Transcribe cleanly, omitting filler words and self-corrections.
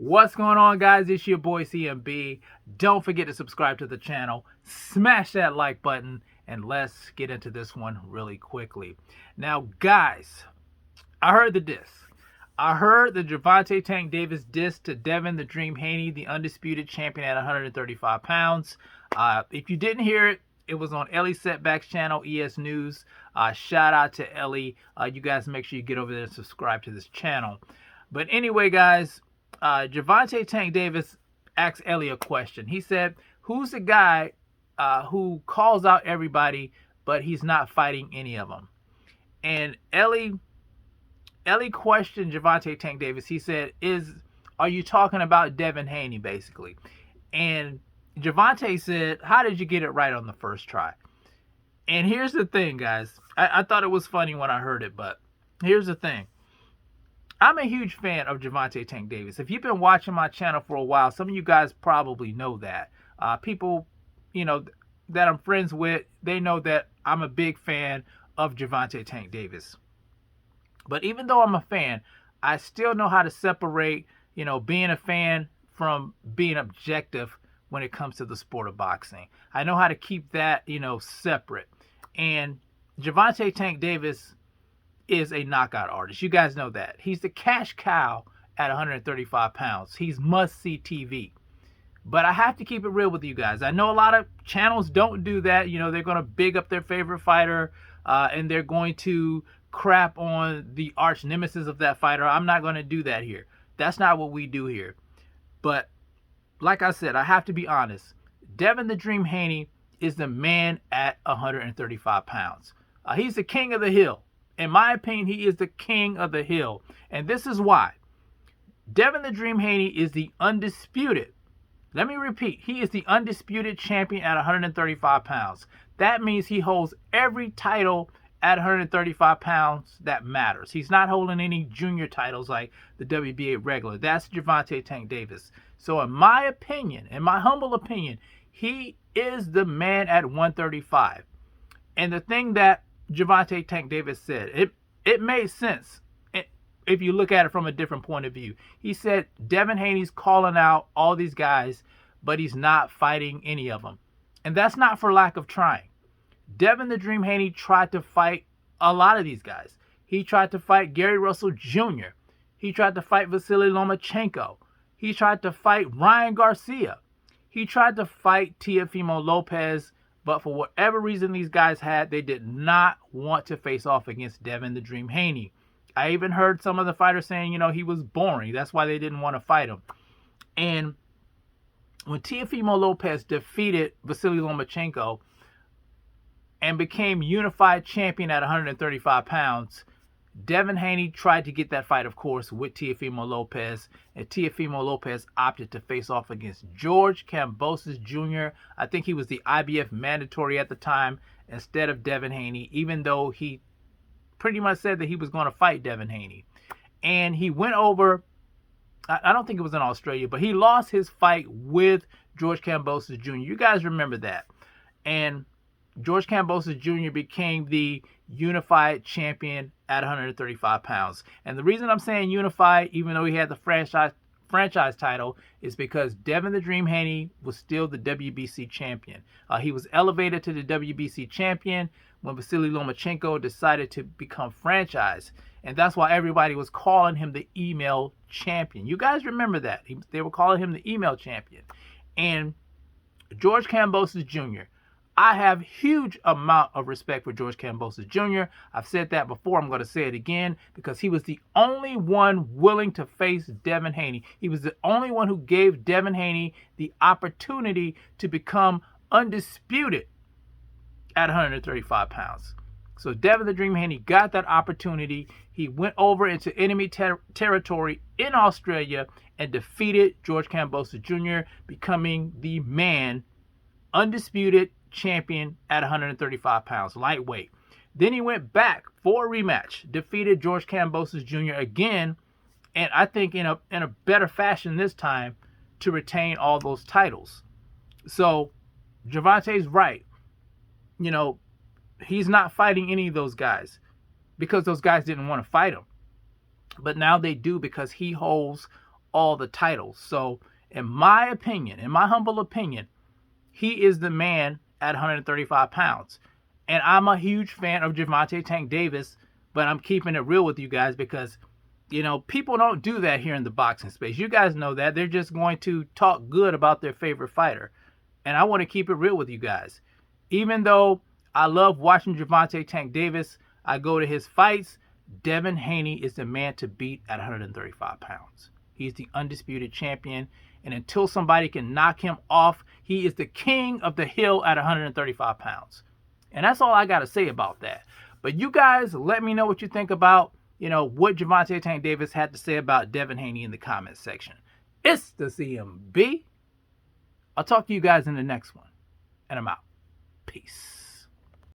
What's going on, guys? It's your boy CMB. Don't forget to subscribe to the channel, smash that like button, and let's get into this one really quickly. Now, guys, I heard the diss. I heard the Gervonta Tank Davis diss to Devin the Dream Haney, the undisputed champion at 135 pounds. If you didn't hear it, it was on Ellie Setback's channel, ES News. Shout out to Ellie. You guys make sure you get over there and subscribe to this channel. But anyway, guys, Gervonta Tank Davis asked Ellie a question. He said, who's the guy who calls out everybody, but he's not fighting any of them? And Ellie questioned Gervonta Tank Davis. He said, are you talking about Devin Haney, basically? And Gervonta said, how did you get it right on the first try? And here's the thing, guys. I thought it was funny when I heard it, but here's the thing. I'm a huge fan of Gervonta Tank Davis. If you've been watching my channel for a while, some of you guys probably know that. People, that I'm friends with, they know that I'm a big fan of Gervonta Tank Davis. But even though I'm a fan, I still know how to separate, being a fan from being objective when it comes to the sport of boxing. I know how to keep that, separate. And Gervonta Tank Davis is a knockout artist. You guys know that. He's the cash cow at 135 pounds. He's must-see TV. But I have to keep it real with you guys. I know a lot of channels don't do that. They're going to big up their favorite fighter, and they're going to crap on the arch nemesis of that fighter. I'm not going to do that here. That's not what we do here. But like I said, I have to be honest. Devin the Dream Haney is the man at 135 pounds. He's the king of the hill. In my opinion, he is the king of the hill. And this is why. Devin the Dream Haney is the undisputed. Let me repeat. He is the undisputed champion at 135 pounds. That means he holds every title at 135 pounds that matters. He's not holding any junior titles like the WBA regular. That's Gervonta Tank Davis. So in my opinion, in my humble opinion, he is the man at 135. And the thing that Gervonta Tank Davis said, it made sense if you look at it from a different point of view. He said Devin Haney's calling out all these guys, but he's not fighting any of them. And that's not for lack of trying. Devin the Dream Haney tried to fight a lot of these guys. He tried to fight Gary Russell Jr. He tried to fight Vasily Lomachenko. He tried to fight Ryan Garcia. He tried to fight Teofimo Lopez. But for whatever reason these guys had, they did not want to face off against Devin the Dream Haney. I even heard some of the fighters saying, he was boring. That's why they didn't want to fight him. And when Teofimo Lopez defeated Vasily Lomachenko and became unified champion at 135 pounds, Devin Haney tried to get that fight, of course, with Teofimo Lopez, and Teofimo Lopez opted to face off against George Kambosos Jr. I think he was the IBF mandatory at the time instead of Devin Haney, even though he pretty much said that he was going to fight Devin Haney. And he went over, I don't think it was in Australia, but he lost his fight with George Kambosos Jr. You guys remember that. And George Kambosos Jr. became the unified champion at 135 pounds. And the reason I'm saying unified, even though he had the franchise title, is because Devin the Dream Haney was still the WBC champion. He was elevated to the WBC champion when Vasily Lomachenko decided to become franchise. And that's why everybody was calling him the email champion. You guys remember that. They were calling him the email champion. And George Kambosos Jr., I have huge amount of respect for George Kambosos Jr. I've said that before. I'm going to say it again because he was the only one willing to face Devin Haney. He was the only one who gave Devin Haney the opportunity to become undisputed at 135 pounds. So Devin the Dream Haney got that opportunity. He went over into enemy territory in Australia and defeated George Kambosos Jr., becoming the man, undisputed champion at 135 pounds, lightweight. Then he went back for a rematch, defeated George Kambosos Jr. again, and I think in a better fashion this time to retain all those titles. So Gervonta's right. He's not fighting any of those guys because those guys didn't want to fight him. But now they do because he holds all the titles. So, in my opinion, in my humble opinion, he is the man at 135 pounds. And I'm a huge fan of Gervonta Tank Davis, but I'm keeping it real with you guys because, people don't do that here in the boxing space. You guys know that. They're just going to talk good about their favorite fighter. And I want to keep it real with you guys. Even though I love watching Gervonta Tank Davis, I go to his fights, Devin Haney is the man to beat at 135 pounds. He's the undisputed champion. And until somebody can knock him off, he is the king of the hill at 135 pounds. And that's all I got to say about that. But you guys, let me know what you think about, what Gervonta Tank Davis had to say about Devin Haney in the comments section. It's the CMB. I'll talk to you guys in the next one. And I'm out. Peace.